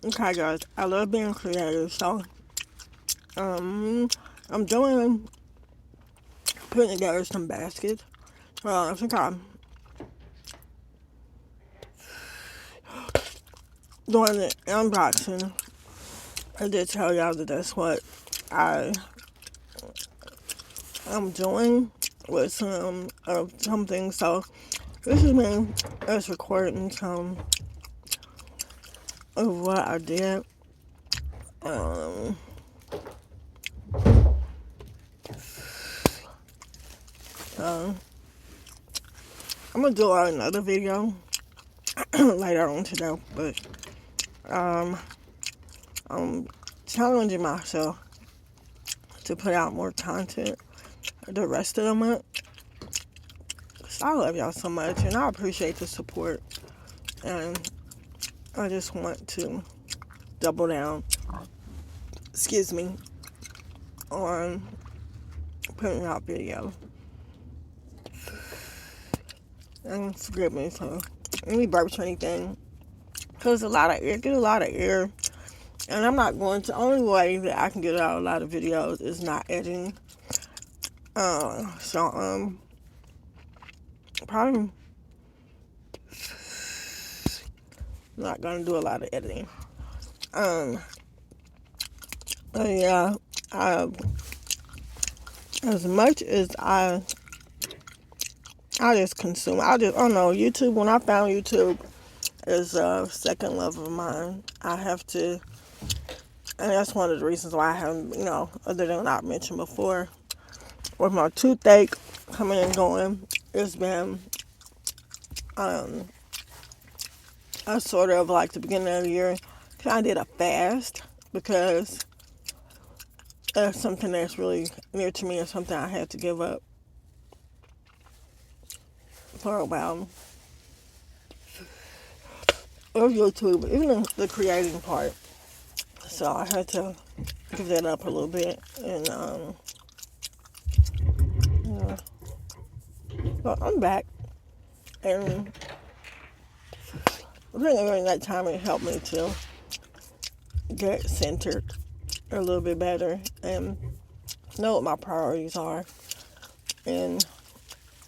Okay, guys, I love being creative, so um, I'm doing putting together some baskets. I think I'm doing the unboxing. I did tell y'all that that's what I am doing with some things. So this is me just recording some of what I did. Um, so I'm gonna do another video later on today, but um, I'm challenging myself to put out more content the rest of the month. So I love y'all so much, and I appreciate the support. And I just want to double down, excuse me, on putting out videos. And forgive me for any burps or anything, because a lot of air, get a lot of air, and I'm not going to. The only way that I can get out a lot of videos is not editing. So probably not gonna do a lot of editing. Um, but yeah, I, as much as I just consume. I don't know, YouTube. When I found YouTube is a second love of mine. I have to, and that's one of the reasons why I haven't, other than what I mentioned before, with my toothache coming and going, it's been, um, I sort of like the beginning of the year, I did a fast because that's something that's really near to me and something I had to give up for a while. Of YouTube, even the creating part. So I had to give that up a little bit, and yeah. But I'm back, and I think during that time it helped me to get centered a little bit better and know what my priorities are, and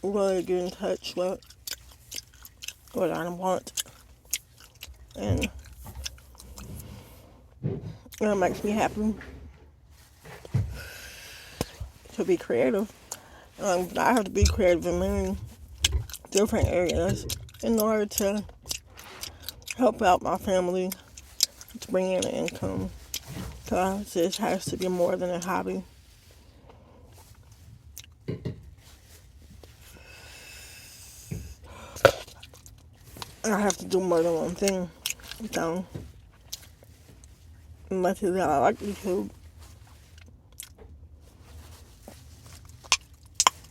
really get in touch with what I want, and it makes me happy to be creative. I have to be creative in many different areas in order to help out my family, to bring in an income. Because this has to be more than a hobby. I have to do more than one thing. So, much as I like YouTube,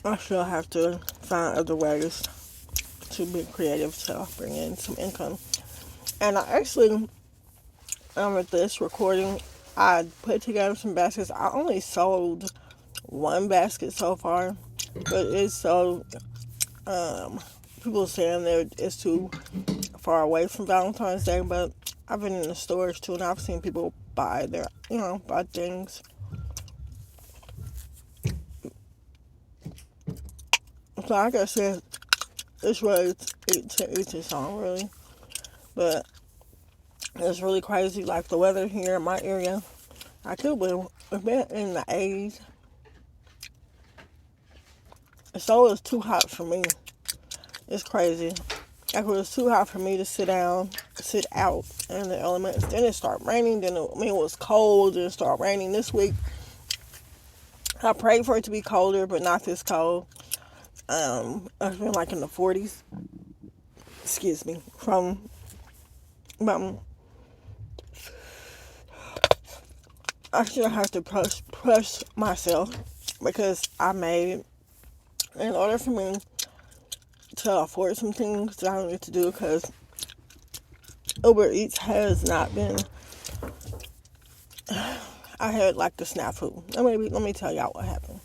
I still have to find other ways to be creative to bring in some income. And I actually, with this recording, I put together some baskets. I only sold one basket so far, but it's so, people saying that it's too far away from Valentine's Day, but I've been in the stores too, and I've seen people buy buy things. So like I said, it's really each his own, really. But it's really crazy, like the weather here in my area. I could believe it's been in the 80s. So it's too hot for me. It's crazy. Like it was too hot for me to sit out in the elements. Then it started raining. It was cold. Then it started raining this week. I prayed for it to be colder, but not this cold. It's been like in the 40s. Excuse me. Um, I still have to push myself because in order for me to afford some things that I need to do, because Uber Eats has not been. I had like the snafu. Let me tell y'all what happened.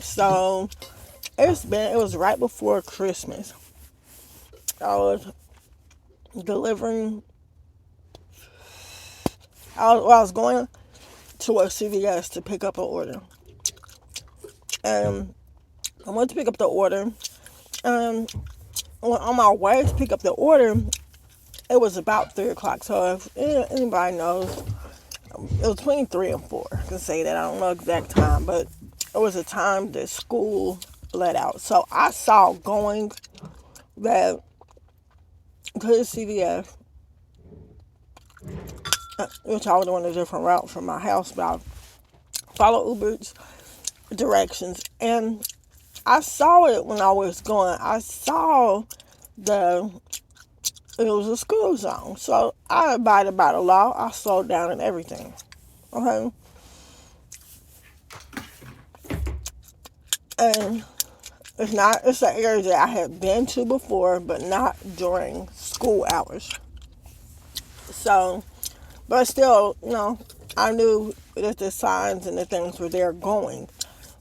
So it was right before Christmas. I was delivering I was going to a CVS to pick up an order. And I went to pick up the order. And on my way to pick up the order, it was about 3 o'clock. So if anybody knows, it was between 3 and 4. I can say that. I don't know exact time, but it was a time that school let out. So I saw going that to the CVS, which I was doing a different route from my house, but I follow Uber's directions. And I saw it when I was going. I saw the it was a school zone. So I abided by the law. I slowed down and everything. Okay. And it's an area that I had been to before, but not during school hours. So, but still, I knew that the signs and the things were there going.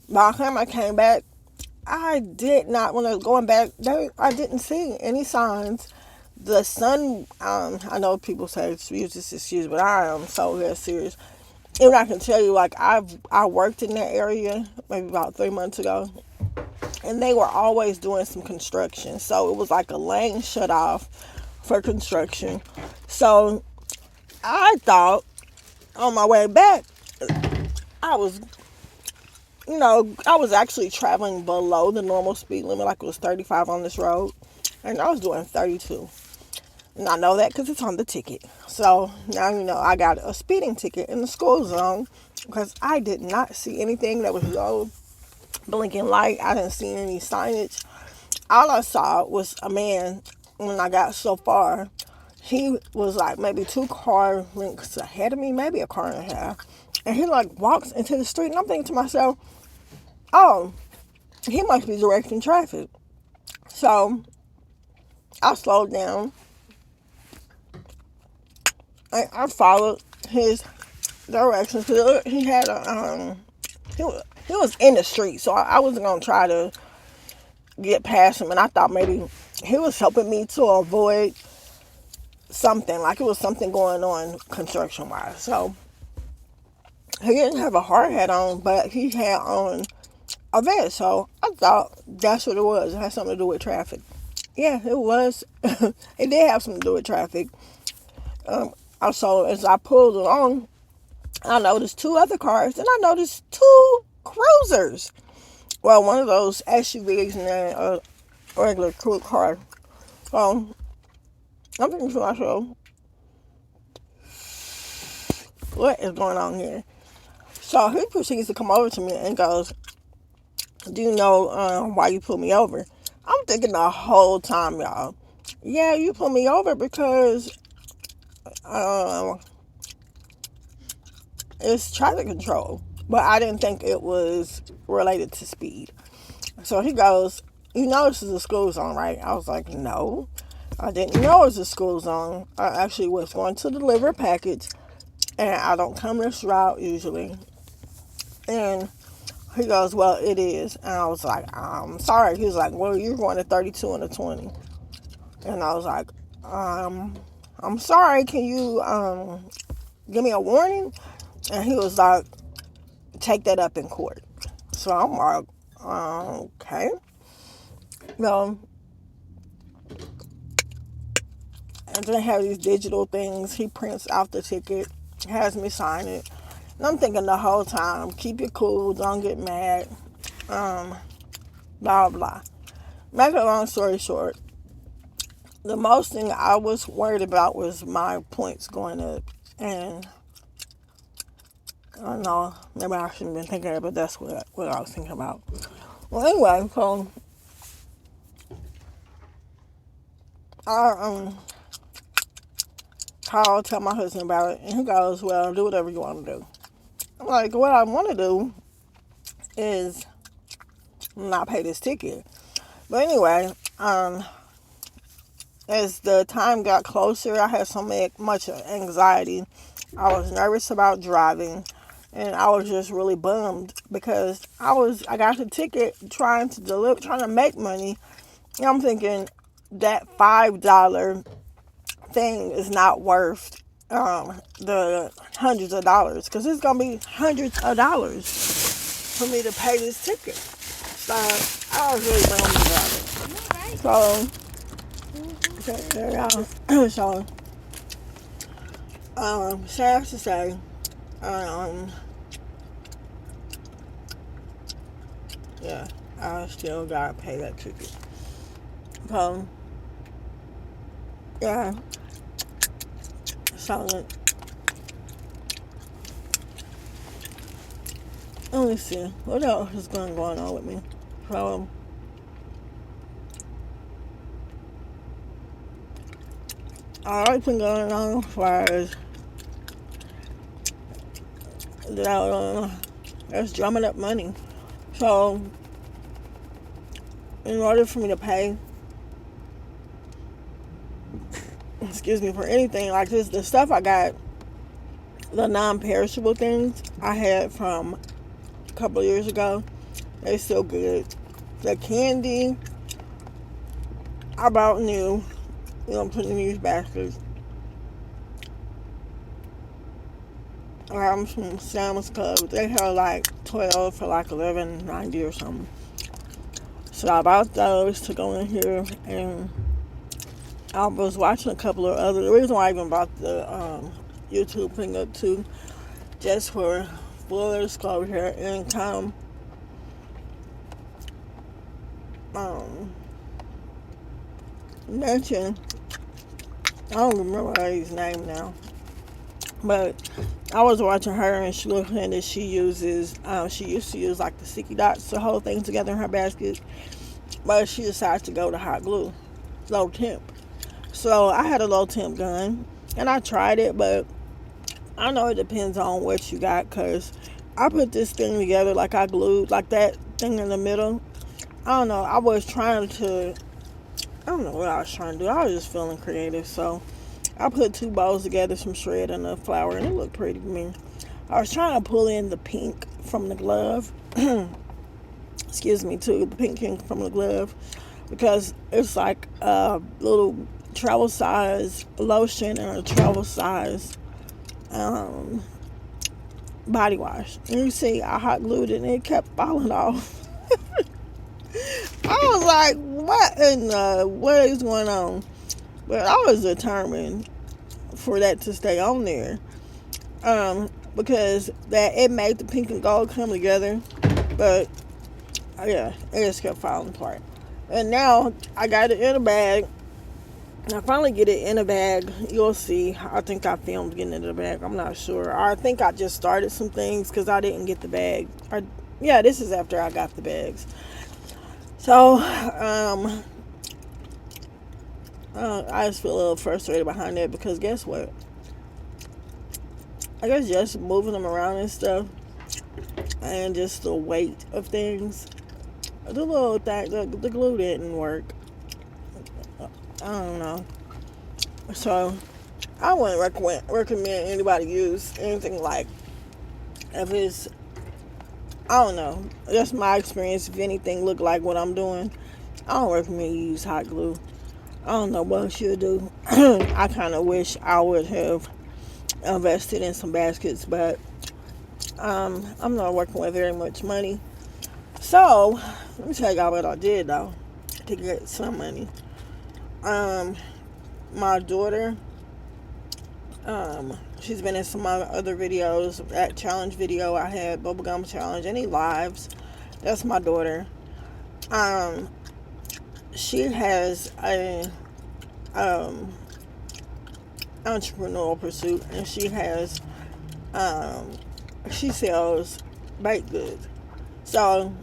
By the time I came back, I did not, when I was going back, I didn't see any signs. The sun, I know people say excuse this excuse, but I am so very serious. And I can tell you, like, I worked in that area maybe about 3 months ago, and they were always doing some construction. So it was like a lane shut off for construction. So I thought on my way back, I was, I was actually traveling below the normal speed limit, like it was 35 on this road, and I was doing 32. And I know that because it's on the ticket. So now I got a speeding ticket in the school zone because I did not see anything that was low blinking light. I didn't see any signage. All I saw was a man when I got so far. He was like maybe 2 car lengths ahead of me, maybe a car and a half. And he like walks into the street, and I'm thinking to myself, oh, he must be directing traffic. So I slowed down. I followed his directions. He had he was in the street, so I wasn't gonna try to get past him. And I thought maybe he was helping me to avoid something, like it was something going on construction wise. So he didn't have a hard hat on, but he had on a vest. So I thought that's what it was. It had something to do with traffic. Yeah, it was. It did have something to do with traffic. Also, as I pulled along, I noticed 2 other cars, and I noticed 2 cruisers. Well, one of those SUVs and then a regular cruise car. So I'm thinking to myself, what is going on here? So he proceeds to come over to me and goes, do you know why you pulled me over? I'm thinking the whole time, y'all, yeah, you pulled me over because it's traffic control. But I didn't think it was related to speed. So he goes, you know this is a school zone, right? I was like, no, I didn't know it was a school zone. I actually was going to deliver a package, and I don't come this route usually. And he goes, well, it is. And I was like, I'm sorry. He was like, well, you're going to 32 and a 20. And I was like, I'm sorry. Can you give me a warning? And he was like, take that up in court. So I'm like, okay. Well, and then they have these digital things. He prints out the ticket, has me sign it. And I'm thinking the whole time, keep it cool, don't get mad, blah, blah. Make a long story short, the most thing I was worried about was my points going up. And I don't know, maybe I shouldn't have been thinking that, but that's what I was thinking about. Well, anyway, so I called, tell my husband about it, and he goes, well, do whatever you want to do. I'm like, what I want to do is not pay this ticket. But anyway, as the time got closer, I had so much anxiety. I was nervous about driving, and I was just really bummed because I got the ticket trying to make money, and I'm thinking that $5 thing is not worth the hundreds of dollars, because it's gonna be hundreds of dollars for me to pay this ticket. So I was really bummed about it. So so sad to say, yeah, I still gotta pay that ticket. So yeah, so let me see what else is going on with me. So all that's been going on as far as that's drumming up money. So in order for me to pay, excuse me, for anything like this, the stuff I got, the non-perishable things I had from a couple of years ago, they still good. The candy I bought new, put in these baskets. From Sam's Club. They had like 12 for like $11.90 or something. So I bought those to go in here, and I was watching a couple of other. The reason why I even bought the YouTube thing up too, just for full disclosure and mention. I don't remember his name now, but I was watching her, and she was saying that she used to use like the sticky dots to hold things together in her basket, but she decided to go to hot glue, low temp. So I had a low temp gun, and I tried it, but I know it depends on what you got, because I put this thing together, like I glued like that thing in the middle. I don't know, I don't know what I was trying to do. I was just feeling creative, so I put two balls together, some shred and a flour, and it looked pretty to me. I was trying to pull in the pink from the glove. Excuse me, too, the pink from the glove, because it's like a little travel size lotion and a travel size body wash. And you see, I hot glued it and it kept falling off. I was like, what is going on? But I was determined for that to stay on there. Because it made the pink and gold come together. But yeah, it just kept falling apart. And now I got it in a bag. I finally get it in a bag. You'll see. I think I filmed getting it in a bag. I'm not sure. Or I think I just started some things because I didn't get the bag. Yeah, this is after I got the bags. So, I just feel a little frustrated behind that, because guess what? I guess just moving them around and stuff, and just the weight of things, the little thing, the glue didn't work. I don't know. So I wouldn't recommend anybody use anything like, if it's, I don't know, that's my experience. If anything look like what I'm doing, I don't recommend you use hot glue. I don't know what I should do. I kind of wish I would have invested in some baskets, but I'm not working with very much money. So let me tell y'all what I did though to get some money. My daughter, she's been in some other videos. That challenge video I had, bubblegum challenge, any lives. That's my daughter. She has a entrepreneurial pursuit, and she has she sells baked goods. So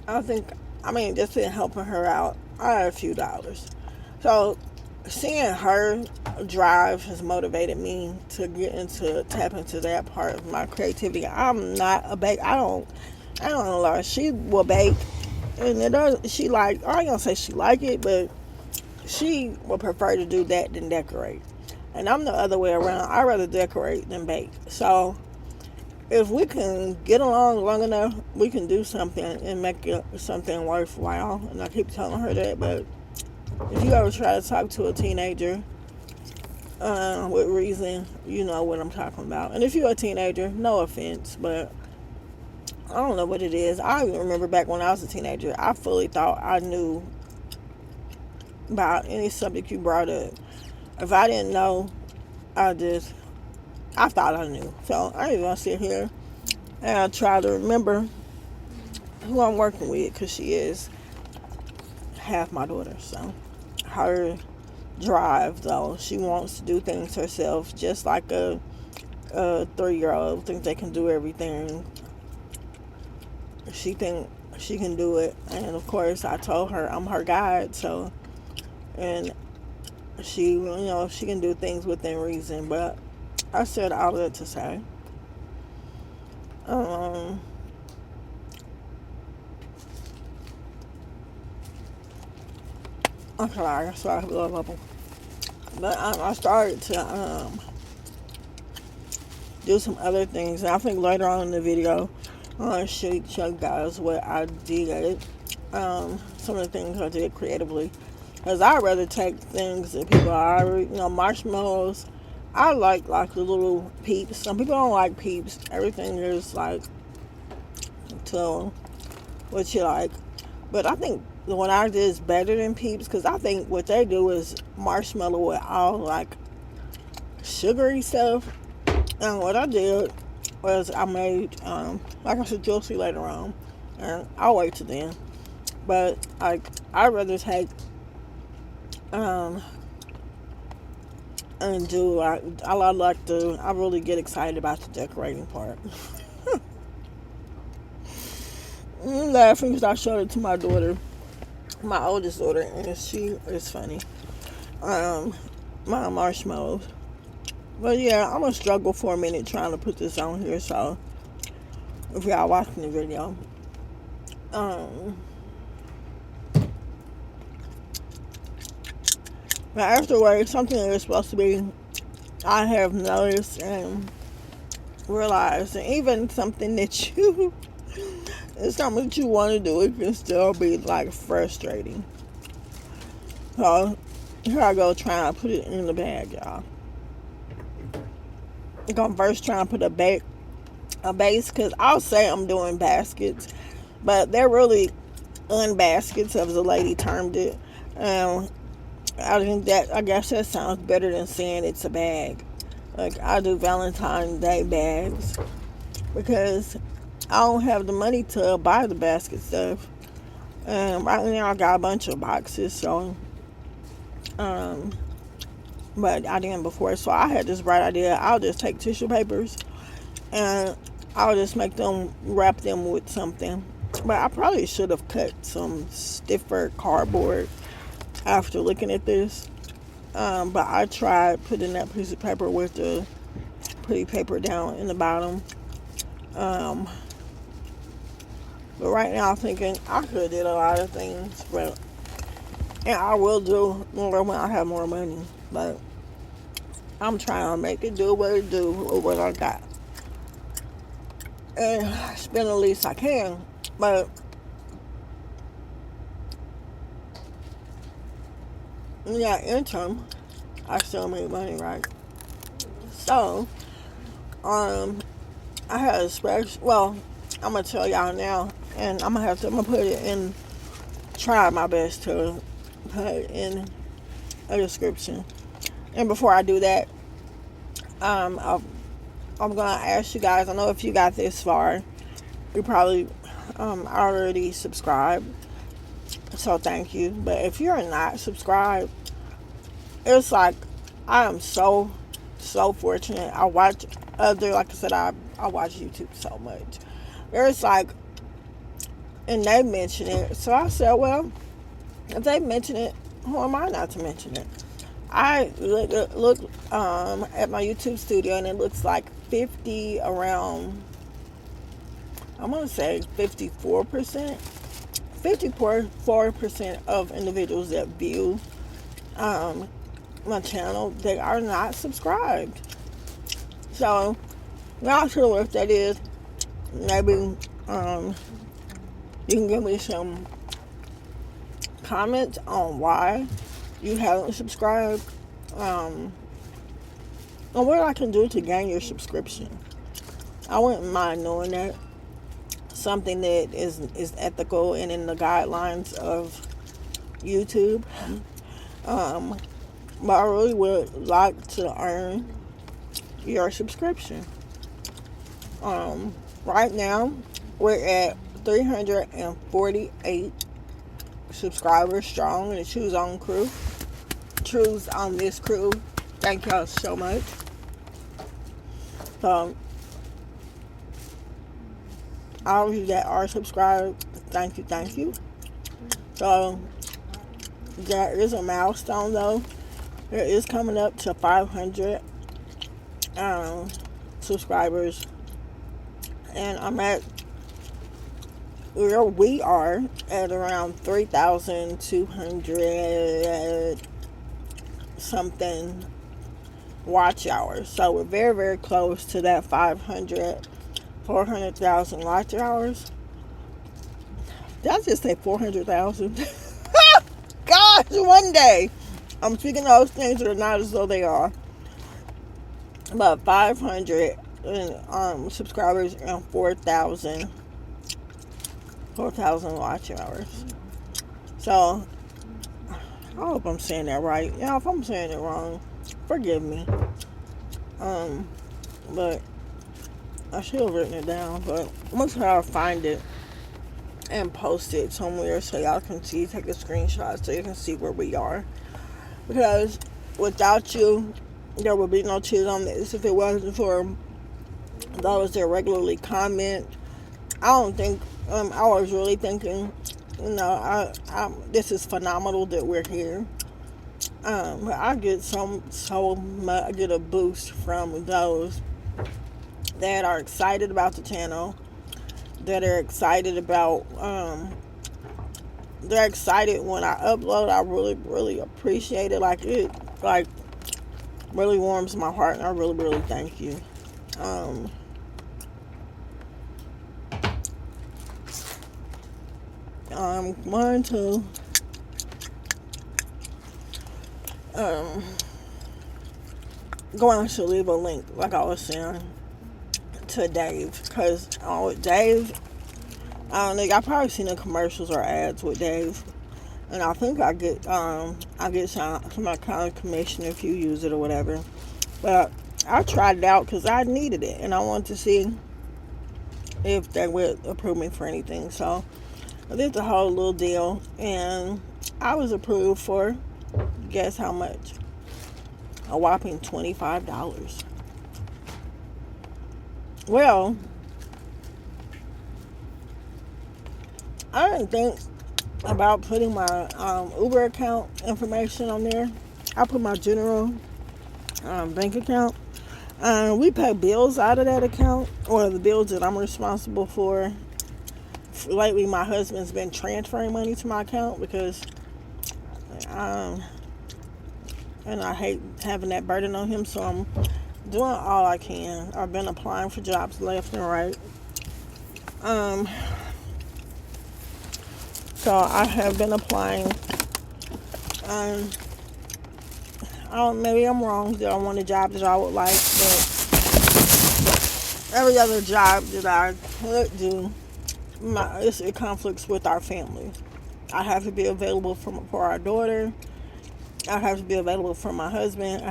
just in helping her out, I had a few dollars. So seeing her drive has motivated me to tap into that part of my creativity. I'm not a bake. I don't know, Laura. She will bake, and I ain't gonna say she like it, but she would prefer to do that than decorate. And I'm the other way around. I rather decorate than bake. So if we can get along long enough, we can do something and make it something worthwhile. And I keep telling her that. But if you ever try to talk to a teenager with reason, you know what I'm talking about. And if you're a teenager, no offense, but I don't know what it is. I even remember back when I was a teenager, I fully thought I knew about any subject you brought up. If I didn't know, I thought I knew. So I ain't gonna sit here and I try to remember who I'm working with, because she is half my daughter. So her drive, though, she wants to do things herself, just like a 3-year-old thinks they can do everything. She think she can do it, and of course I told her I'm her guide. So, and she, she can do things within reason. But I said all that to say, um, I'm sorry, I love bubble. But I started to do some other things, and I think later on in the video I'm going to show you guys what I did, some of the things I did creatively, because I'd rather take things that people are already, marshmallows. I like the little peeps. Some people don't like peeps. Everything is like to what you like, but I think the one I did is better than peeps, because I think what they do is marshmallow with all like sugary stuff. And what I did was I made, like I said, you'll see later on, and I'll wait till then. But I'd rather take, and do, I really get excited about the decorating part. I'm laughing because I showed it to my daughter, my oldest daughter, and she is funny. My marshmallows. But yeah, I'm gonna struggle for a minute trying to put this on here. So if y'all watching the video, but afterwards, something that was supposed to be, I have noticed and realized, and even something that you, it's something that you want to do, it can still be like frustrating. So here I go trying to put it in the bag, y'all. I'm gonna first try and put a base, because I'll say I'm doing baskets, but they're really unbaskets, as the lady termed it. I guess that sounds better than saying it's a bag. Like, I do Valentine Day bags because I don't have the money to buy the basket stuff. Right now I got a bunch of boxes, so but I didn't before, so I had this bright idea. I'll just take tissue papers and I'll just wrap them with something. But I probably should have cut some stiffer cardboard after looking at this. But I tried putting that piece of paper with the pretty paper down in the bottom. But right now I'm thinking I could have did a lot of things, and I will do more when I have more money. But I'm trying to make it do what it do with what I got, and spend the least I can. But yeah, interim, I still make money, right? So, I had a special. Well, I'm gonna tell y'all now, and I'm gonna put it in. Try my best to put it in a description. And before I do that, I'm gonna ask you guys. I know if you got this far, you probably already subscribed. So thank you. But if you're not subscribed, it's like I am so fortunate. I watch like I said, I watch YouTube so much. There's like, and they mention it. So I said, well, if they mention it, who am I not to mention it? I look at my YouTube studio, and it looks like 50 around. I'm gonna say 54%. 54% of individuals that view my channel, they are not subscribed. So not sure what that is. Maybe you can give me some comments on why you haven't subscribed. and what I can do to gain your subscription. I wouldn't mind knowing that. Something that is ethical and in the guidelines of YouTube. But I really would like to earn your subscription. Right now, we're at 348 subscribers strong in the Choose On crew. Choose On this crew. Thank y'all so much. So, all of you that are subscribed, thank you. So, there is a milestone though. It is coming up to 500 subscribers, and we are at around 3,200 something watch hours. So we're very, very close to that 400,000 watch hours. Did I just say 400,000? Gosh, one day. I'm speaking those things that are not as though they are. About 500 subscribers and 4,000 watch hours. So, I hope I'm saying that right. If I'm saying it wrong, forgive me. But I should have written it down. But I'm going to try to find it and post it somewhere so y'all can see, take a screenshot so you can see where we are. Because without you, there would be no Choose On this if it wasn't for those that regularly comment. I don't think, I was really thinking, this is phenomenal that we're here. I get I get a boost from those that are excited about the channel, that are excited about, they're excited when I upload. I really, really appreciate it. It really warms my heart, and I really, really thank you. I'm going to going to leave a link, like I was saying, to Dave, because Dave, I don't think I've probably seen the commercials or ads with Dave, and I think I get some kind of commission if you use it or whatever. But I tried it out because I needed it, and I wanted to see if they would approve me for anything. So I did the whole little deal, and I was approved for, guess how much? A whopping $25. Well, I didn't think about putting my Uber account information on there. I put my general bank account. We pay bills out of that account, or the bills that I'm responsible for. Lately, my husband's been transferring money to my account because, and I hate having that burden on him, so I'm doing all I can. I've been applying for jobs left and right. So I have been applying. Maybe I'm wrong that I want a job that I would like, but every other job that I could do, it conflicts with our family. I have to be available for our daughter. I have to be available for my husband.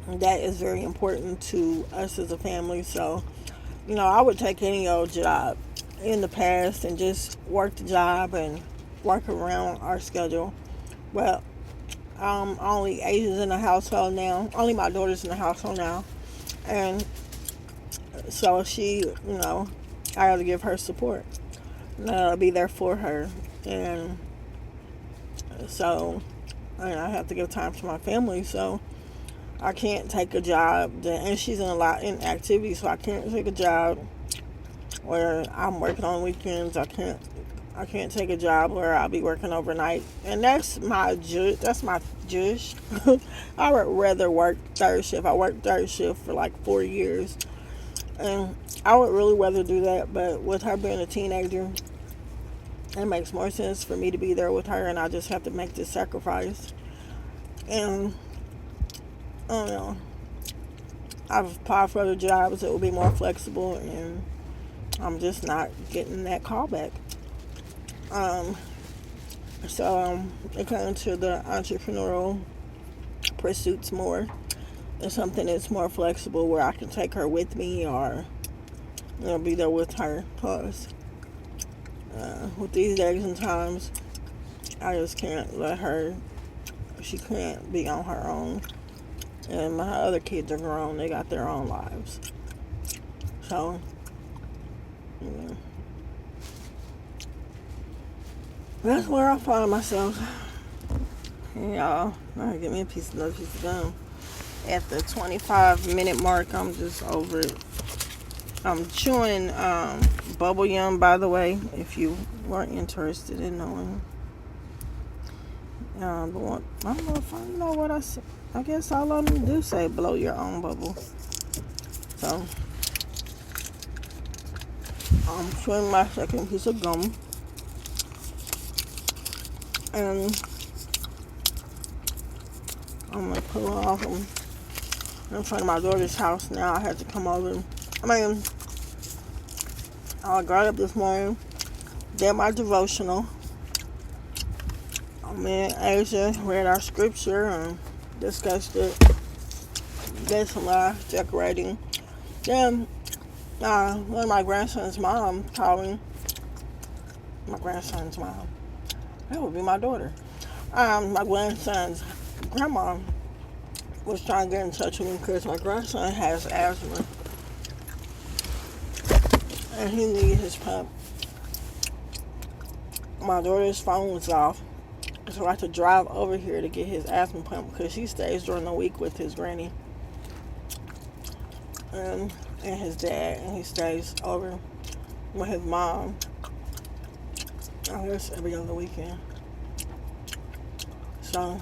That is very important to us as a family. So, I would take any old job in the past and just work the job and work around our schedule. Well, only Asians in the household now. Only my daughter's in the household now. And so she, I got to give her support. I'll be there for her. And so, I have to give time to my family. So I can't take a job and she's in activities, so I can't take a job where I'm working on weekends. I can't take a job where I'll be working overnight, and that's my jush. I would rather work third shift. I worked third shift for like 4 years, and I would really rather do that. But with her being a teenager, it makes more sense for me to be there with her, and I just have to make this sacrifice. And I don't know. I've applied for other jobs that will be more flexible, and I'm just not getting that call back. Um, it comes to the entrepreneurial pursuits more. It's something that's more flexible where I can take her with me or be there with her. Cause with these days and times, I just can't let her. She can't be on her own. And my other kids are grown. They got their own lives. So, yeah. That's where I find myself. And y'all, I gotta get me another piece of gum. At the 25-minute mark, I'm just over it. I'm chewing bubble yum, by the way, if you weren't interested in knowing. I don't know if I know what I said. I guess all of them do say blow your own bubble. So, I'm chewing my second piece of gum. And I'm going to pull off. I'm in front of my daughter's house now. I had to come over. I got up this morning, did my devotional. Me and Asia read our scripture and discussed it. Did some decorating. Then one of my grandson's mom called me. My grandson's mom. That would be my daughter. My grandson's grandma was trying to get in touch with me because my grandson has asthma. And he needed his pump. My daughter's phone was off. So I had to drive over here to get his asthma pump because he stays during the week with his granny and his dad, and he stays over with his mom. I guess every other weekend. So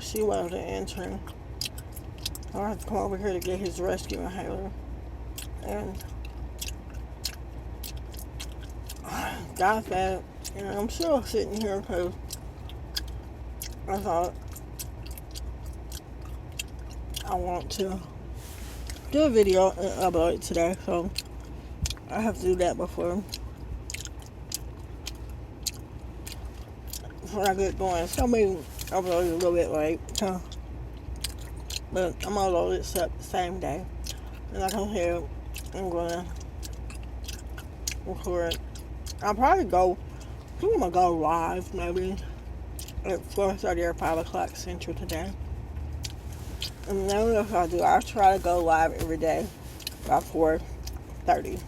she was an intern. So I had to come over here to get his rescue inhaler, and got that. And I'm still sitting here because I thought I want to do a video and upload it today, so I have to do that before I get going. It's gonna be uploaded a little bit late, but I'm gonna load it up the same day. And like I said, I'm gonna record. I'll probably go. I think I'm gonna go live maybe at 4:30 or 5 o'clock Central today. And then if I do, I'll try to go live every day by 4:30.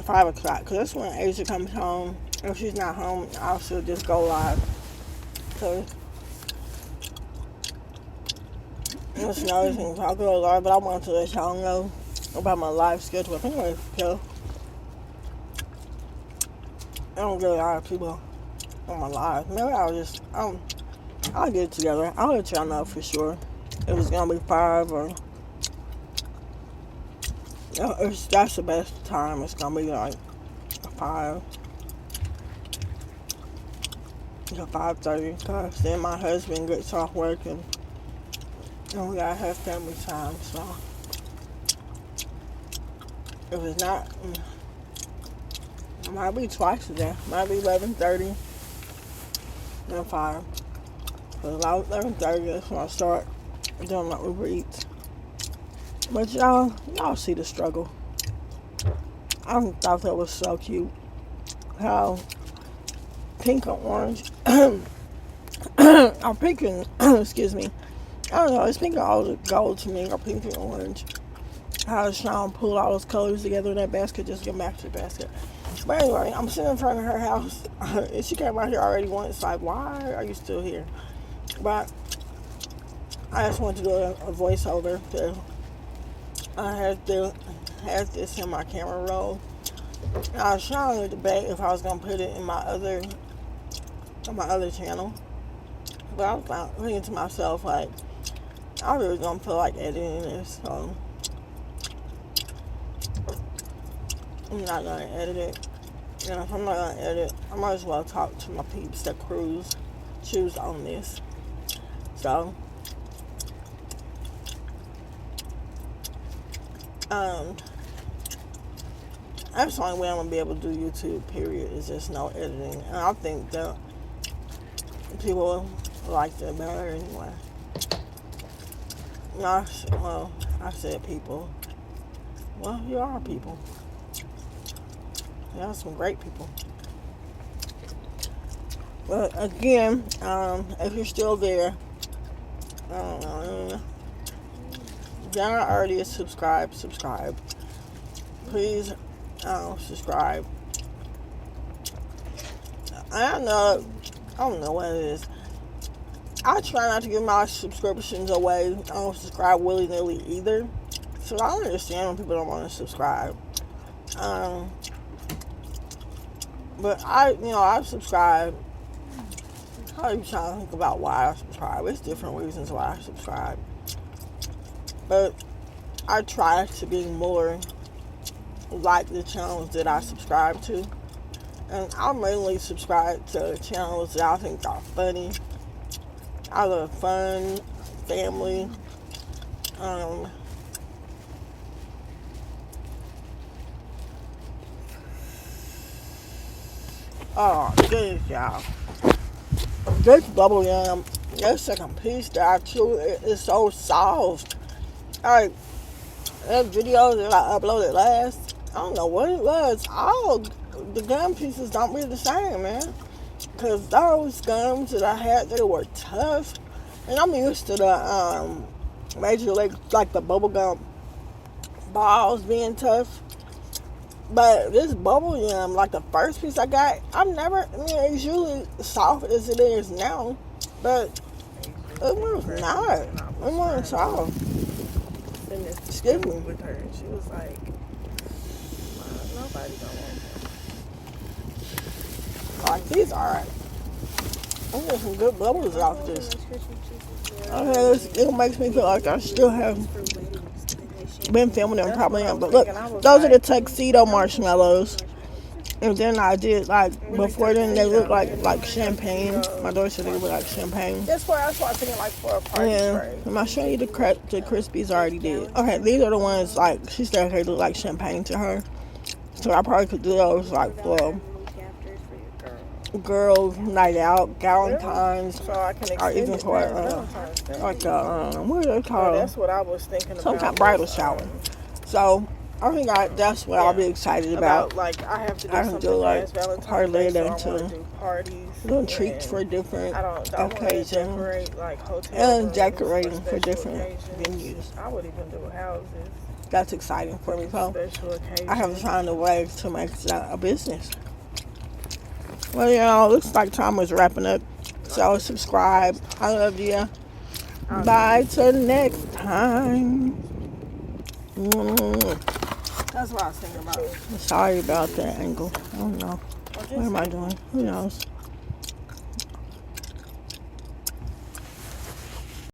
5 o'clock, because that's when Asia comes home. If she's not home, I'll still just go live. So, that's another thing. I'll go live, but I want to let y'all know about my live schedule. I think I'm going to I don't get a lot of people on my live. Maybe I'll get it together. I'll let y'all know for sure if it's gonna be 5 or that's the best time. It's gonna be like 5 to 5:30, because then my husband gets off work and we gotta have family time. So if it's not, it might be twice a day. Might be 11:30 and 5. Because about 11:30, that's when I start doing my Uber Eats. But y'all see the struggle. I thought that was so cute. How pink and orange, or pink and, excuse me. I don't know, it's pink and all gold to me, or pink and orange. How Sean pulled all those colors together in that basket, just get back to the basket. But anyway, I'm sitting in front of her house, and she came out here already once. Like, why are you still here? But I just wanted to do a voiceover. I had this in my camera roll. And I was trying to debate if I was gonna put it in my other channel, but I was thinking to myself, like, I really don't feel like editing this, so I'm not gonna edit it. And if I'm not gonna edit, I might as well talk to my peeps that choose on this. So Um, that's the only way I'm gonna be able to do YouTube. Period. Is just no editing, and I think that people like that better anyway. No, well, I said people. Well, you are people. Y'all some great people. But again, if you're still there, if y'all not already subscribe. Please, subscribe. I don't know what it is. I try not to give my subscriptions away. I don't subscribe willy-nilly either. So I don't understand when people don't want to subscribe. But I've subscribed. I'm trying to think about why I subscribe. It's different reasons why I subscribe. But I try to be more like the channels that I subscribe to. And I mainly subscribe to channels that I think are funny. I love fun, family. Oh, goodness, y'all. This bubble gum, that second piece that I chew is so soft. Like, that video that I uploaded last, I don't know what it was. All the gum pieces don't be the same, man. Because those gums that I had, they were tough. And I'm used to the major league, like the bubble gum balls being tough. But this bubble gum, like the first piece I got, it's usually soft as it is now. But it was not. It wasn't soft. Excuse me. With her, and she was like, nobody don't want them. Like, these are. I'm getting some good bubbles off this. Okay, it makes me feel like I still have been filming them, probably am. But look, those are the tuxedo marshmallows. And then I did, like, before then, they look like champagne. My daughter said they look like champagne. That's why I was thinking, like, for a party tray. I'm going to show you the Crispies I already did. Okay, these are the ones, like, she said they look like champagne to her. So I probably could do those, like, for girls' night out, Valentine's, so I can or even for, like, what are they called? That's what I was thinking about. Some kind of bridal shower. So, I think that's what I'll be excited about. Like, I have to do I can do, like, Valentine's Day, so I want to into do parties. little treats for different occasions. Decorate, like, hotels. And decorating for different venues. I would even do houses. That's exciting for me. So, Special occasions. I have to find a way to make that a business. Well, looks like time was wrapping up. So, subscribe. I love you. Bye till next time. That's what I was thinking about. Sorry about that angle. I don't know. What am I doing? Who knows?